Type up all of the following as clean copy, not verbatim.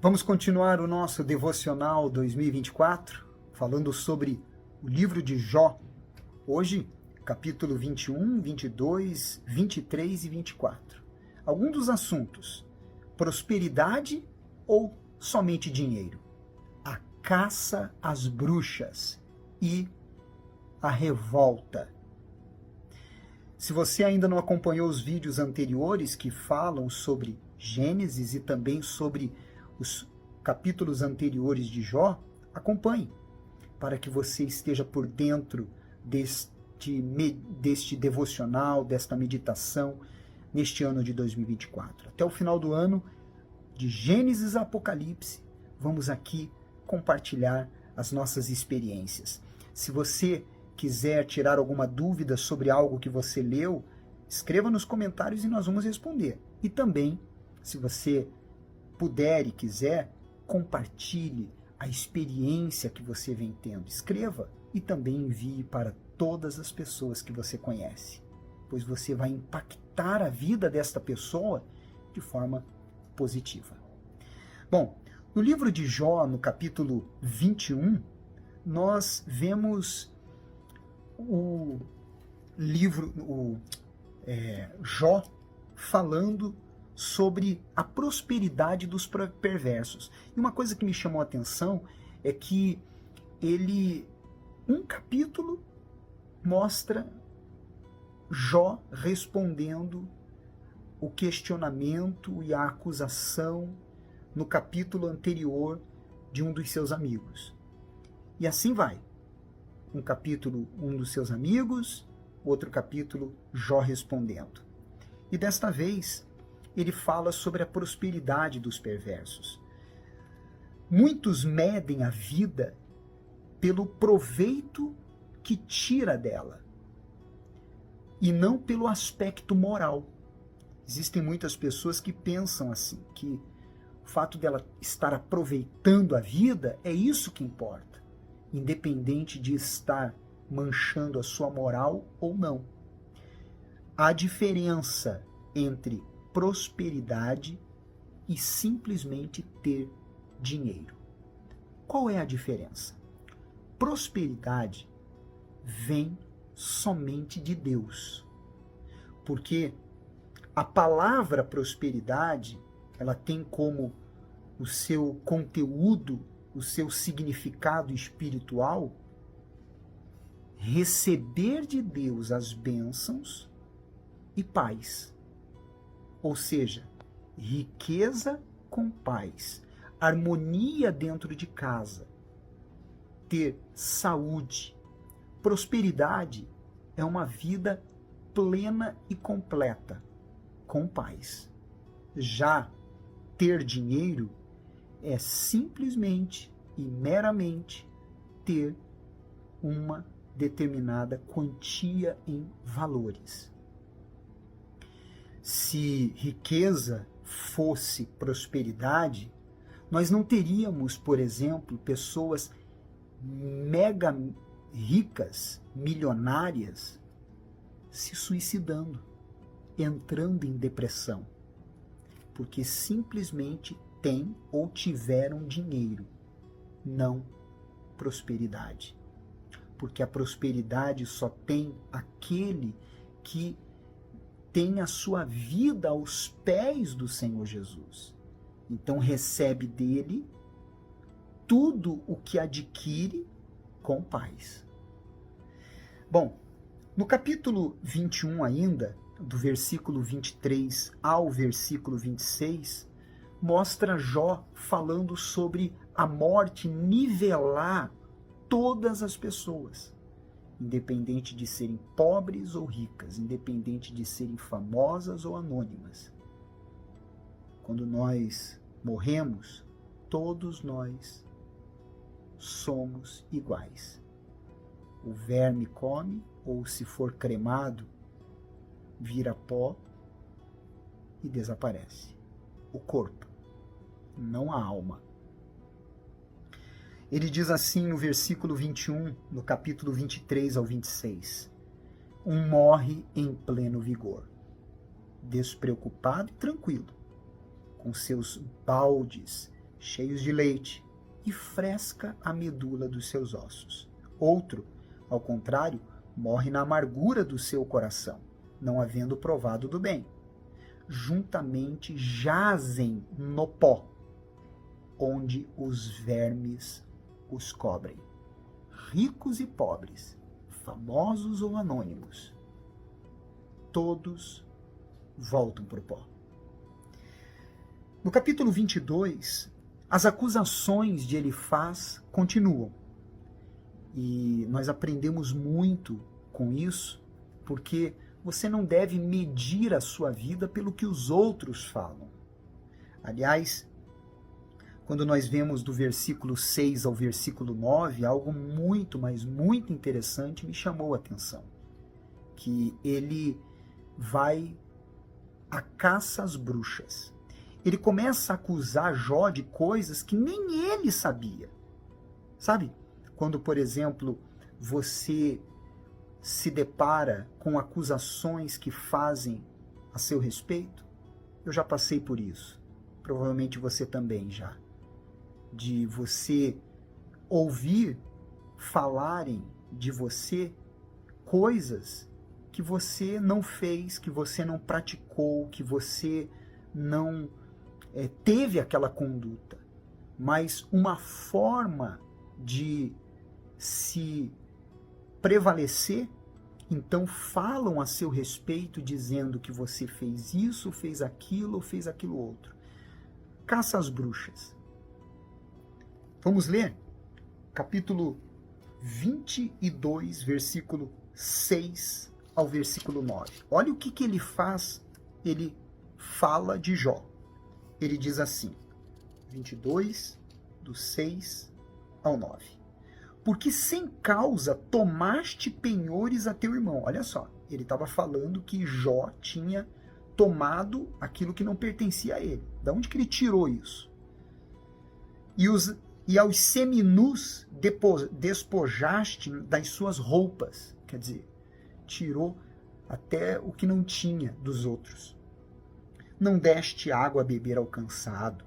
Vamos continuar o nosso devocional 2024, falando sobre o livro de Jó. Hoje, capítulo 21, 22, 23 e 24. Alguns dos assuntos: prosperidade ou somente dinheiro? A caça às bruxas e a revolta. Se você ainda não acompanhou os vídeos anteriores que falam sobre Gênesis e também sobre os capítulos anteriores de Jó, acompanhe, para que você esteja por dentro deste devocional, desta meditação, neste ano de 2024. Até o final do ano, de Gênesis a Apocalipse, vamos aqui compartilhar as nossas experiências. Se você quiser tirar alguma dúvida sobre algo que você leu, escreva nos comentários e nós vamos responder. E também, se você puder e quiser, compartilhe a experiência que você vem tendo. Escreva e também envie para todas as pessoas que você conhece, pois você vai impactar a vida desta pessoa de forma positiva. Bom, no livro de Jó, no capítulo 21, nós vemos Jó falando sobre a prosperidade dos perversos. E uma coisa que me chamou a atenção é que um capítulo mostra Jó respondendo o questionamento e a acusação no capítulo anterior de um dos seus amigos. E assim vai. Um capítulo, um dos seus amigos, outro capítulo, Jó respondendo. E desta vez, ele fala sobre a prosperidade dos perversos. Muitos medem a vida pelo proveito que tira dela, e não pelo aspecto moral. Existem muitas pessoas que pensam assim, que o fato dela estar aproveitando a vida é isso que importa, independente de estar manchando a sua moral ou não. Há diferença entre prosperidade e simplesmente ter dinheiro. Qual é a diferença? Prosperidade vem somente de Deus, porque a palavra prosperidade, ela tem como o seu conteúdo, o seu significado espiritual, receber de Deus as bênçãos e paz. Ou seja, riqueza com paz, harmonia dentro de casa, ter saúde. Prosperidade é uma vida plena e completa, com paz. Já ter dinheiro é simplesmente e meramente ter uma determinada quantia em valores. Se riqueza fosse prosperidade, nós não teríamos, por exemplo, pessoas mega ricas, milionárias, se suicidando, entrando em depressão, porque simplesmente têm ou tiveram dinheiro, não prosperidade. Porque a prosperidade só tem aquele que tem a sua vida aos pés do Senhor Jesus. Então recebe dele tudo o que adquire com paz. Bom, no capítulo 21 ainda, do versículo 23 ao versículo 26, mostra Jó falando sobre a morte nivelar todas as pessoas, independente de serem pobres ou ricas, independente de serem famosas ou anônimas. Quando nós morremos, todos nós somos iguais. O verme come, ou se for cremado, vira pó e desaparece. O corpo, não a alma. Ele diz assim no versículo 21, no capítulo 23 ao 26. Um morre em pleno vigor, despreocupado e tranquilo, com seus baldes cheios de leite, e fresca a medula dos seus ossos. Outro, ao contrário, morre na amargura do seu coração, não havendo provado do bem. Juntamente jazem no pó, onde os vermes os cobrem. Ricos e pobres, famosos ou anônimos, todos voltam para o pó. No capítulo 22, as acusações de Elifaz continuam. E nós aprendemos muito com isso, porque você não deve medir a sua vida pelo que os outros falam. Aliás, quando nós vemos do versículo 6 ao versículo 9, algo muito, mas muito interessante me chamou a atenção. Que ele vai à caça às bruxas. Ele começa a acusar Jó de coisas que nem ele sabia. Sabe? Quando, por exemplo, você se depara com acusações que fazem a seu respeito, eu já passei por isso. Provavelmente você também já. De você ouvir falarem de você coisas que você não fez, que você não praticou, que você não teve aquela conduta, mas uma forma de se prevalecer, então falam a seu respeito dizendo que você fez isso, fez aquilo ou fez aquilo outro. Caça às bruxas. Vamos ler capítulo 22, versículo 6 ao versículo 9. Olha o que ele faz, ele fala de Jó. Ele diz assim, 22, do 6 ao 9. Porque sem causa tomaste penhores a teu irmão. Olha só, ele estava falando que Jó tinha tomado aquilo que não pertencia a ele. Da onde que ele tirou isso? E aos seminus despojaste das suas roupas. Quer dizer, tirou até o que não tinha dos outros. Não deste água a beber ao cansado,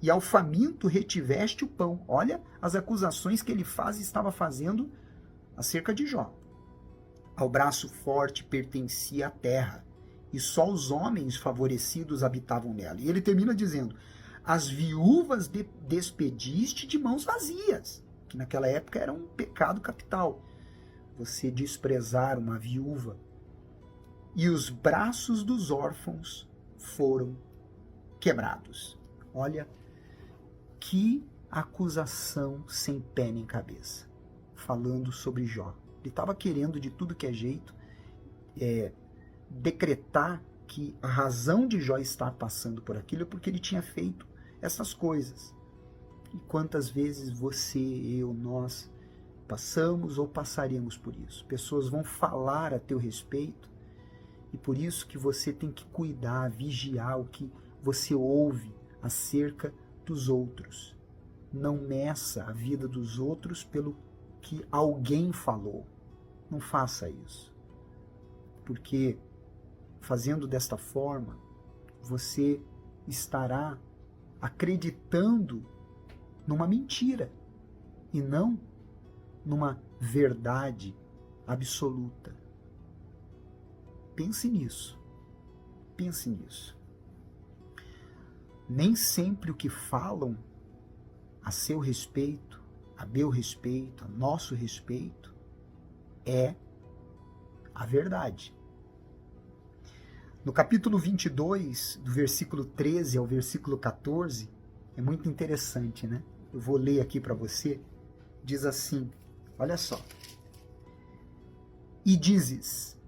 e ao faminto retiveste o pão. Olha as acusações que ele estava fazendo acerca de Jó. Ao braço forte pertencia a terra, e só os homens favorecidos habitavam nela. E ele termina dizendo, as viúvas despediste de mãos vazias, que naquela época era um pecado capital, você desprezar uma viúva. E os braços dos órfãos foram quebrados. Olha que acusação sem pé nem cabeça, falando sobre Jó. Ele estava querendo de tudo que é jeito decretar que a razão de Jó estar passando por aquilo é porque ele tinha feito essas coisas. E quantas vezes você, eu, nós passamos ou passaremos por isso? Pessoas vão falar a teu respeito, e por isso que você tem que cuidar, vigiar o que você ouve acerca dos outros. Não meça a vida dos outros pelo que alguém falou. Não faça isso. Porque fazendo desta forma, você estará acreditando numa mentira e não numa verdade absoluta. Pense nisso. Pense nisso. Nem sempre o que falam a seu respeito, a meu respeito, a nosso respeito, é a verdade. No capítulo 22, do versículo 13 ao versículo 14, é muito interessante, né? Eu vou ler aqui para você. Diz assim, olha só. E dizes,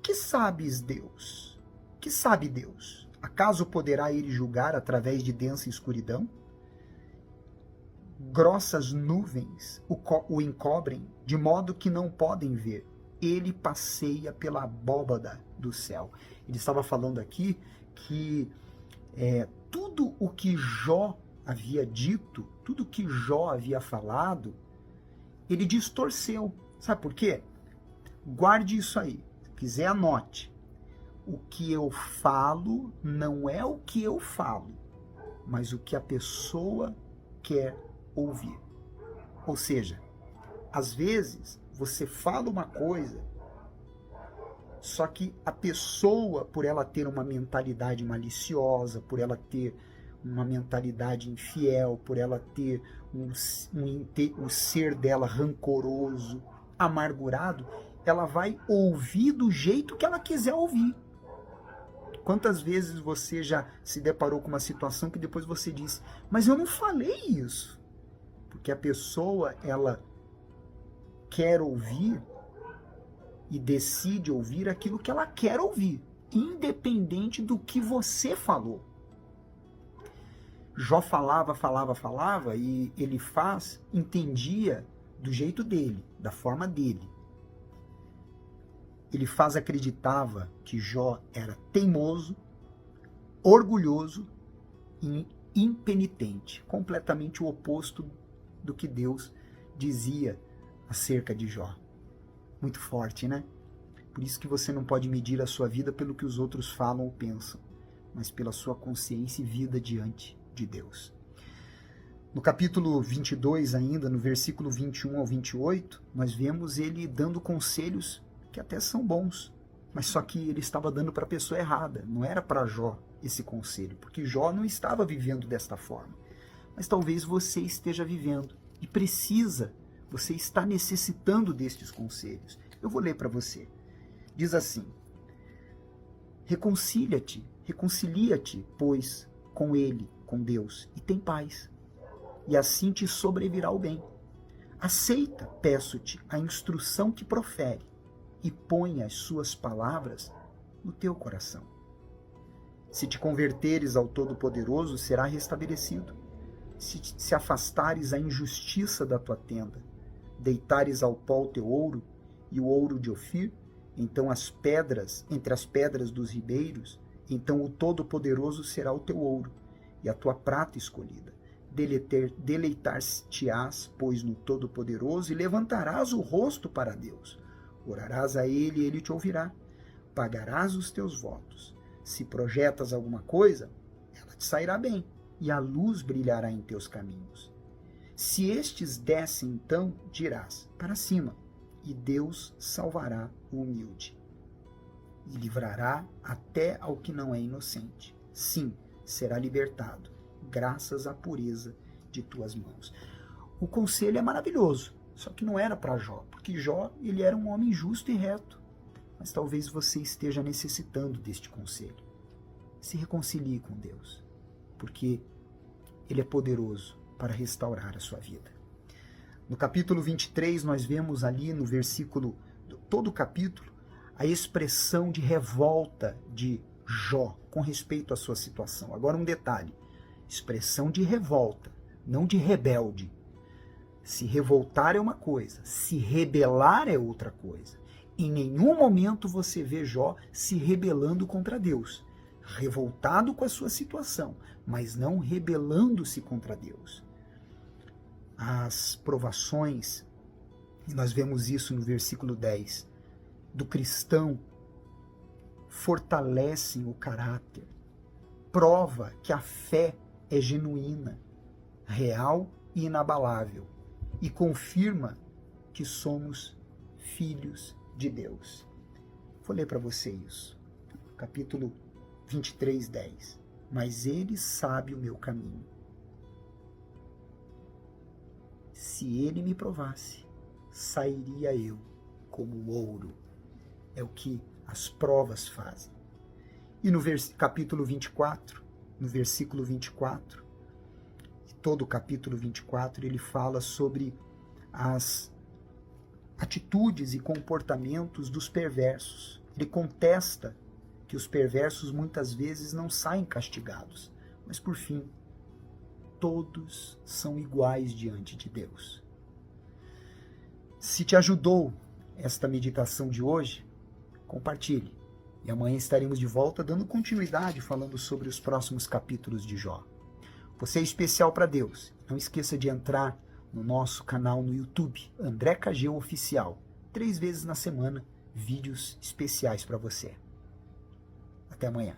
que sabes Deus? Que sabe Deus? Acaso poderá ele julgar através de densa escuridão? Grossas nuvens o encobrem, de modo que não podem ver. Ele passeia pela abóbada do céu. Ele estava falando aqui que tudo o que Jó havia dito, tudo que Jó havia falado, ele distorceu. Sabe por quê? Guarde isso aí. Se quiser, anote. O que eu falo não é o que eu falo. mas o que a pessoa quer ouvir. Ou seja, às vezes você fala uma coisa, só que a pessoa, por ela ter uma mentalidade maliciosa, por ela ter uma mentalidade infiel, por ela ter o ser dela rancoroso, amargurado, ela vai ouvir do jeito que ela quiser ouvir. Quantas vezes você já se deparou com uma situação que depois você disse, mas eu não falei isso? Porque a pessoa, ela quer ouvir e decide ouvir aquilo que ela quer ouvir, independente do que você falou. Jó falava, e ele entendia do jeito dele, da forma dele. Elifaz acreditava que Jó era teimoso, orgulhoso e impenitente, completamente o oposto do que Deus dizia acerca de Jó. Muito forte, né? Por isso que você não pode medir a sua vida pelo que os outros falam ou pensam, mas pela sua consciência e vida diante de Deus. No capítulo 22 ainda, no versículo 21 ao 28, nós vemos ele dando conselhos que até são bons, mas só que ele estava dando para a pessoa errada, não era para Jó esse conselho, porque Jó não estava vivendo desta forma. Mas talvez você esteja vivendo e você está necessitando destes conselhos. Eu vou ler para você. Diz assim: reconcilia-te, pois, com ele, com Deus, e tem paz, e assim te sobrevirá o bem. Aceita, peço-te, a instrução que profere, e põe as suas palavras no teu coração. Se te converteres ao Todo-Poderoso, será restabelecido. Se afastares a injustiça da tua tenda, deitares ao pó o teu ouro e o ouro de Ofir, então entre as pedras dos ribeiros, então o Todo-Poderoso será o teu ouro e a tua prata escolhida. Deleitar-te-ás, pois, no Todo-Poderoso, e levantarás o rosto para Deus. Orarás a ele e ele te ouvirá. Pagarás os teus votos. Se projetas alguma coisa, ela te sairá bem, e a luz brilhará em teus caminhos. Se estes descem, então dirás, para cima, e Deus salvará o humilde, e livrará até ao que não é inocente. Sim, será libertado, graças à pureza de tuas mãos. O conselho é maravilhoso, só que não era para Jó, porque Jó, ele era um homem justo e reto. Mas talvez você esteja necessitando deste conselho. Se reconcilie com Deus, porque ele é poderoso para restaurar a sua vida. No capítulo 23, nós vemos ali no versículo, todo o capítulo, a expressão de revolta de Jó com respeito à sua situação. Agora um detalhe, expressão de revolta, não de rebelde. Se revoltar é uma coisa, se rebelar é outra coisa. Em nenhum momento você vê Jó se rebelando contra Deus, revoltado com a sua situação, mas não rebelando-se contra Deus. As provações, e nós vemos isso no versículo 10, do cristão, fortalecem o caráter, prova que a fé é genuína, real e inabalável, e confirma que somos filhos de Deus. Vou ler para você isso. Capítulo 23, 10. Mas ele sabe o meu caminho. Se ele me provasse, sairia eu como ouro. É o que as provas fazem. E no capítulo 24, no versículo 24, todo o capítulo 24, ele fala sobre as atitudes e comportamentos dos perversos. Ele contesta que os perversos muitas vezes não saem castigados, mas por fim, todos são iguais diante de Deus. Se te ajudou esta meditação de hoje, compartilhe. E amanhã estaremos de volta dando continuidade falando sobre os próximos capítulos de Jó. Você é especial para Deus. Não esqueça de entrar no nosso canal no YouTube, André Cageu Oficial. 3 vezes na semana, vídeos especiais para você. Até amanhã.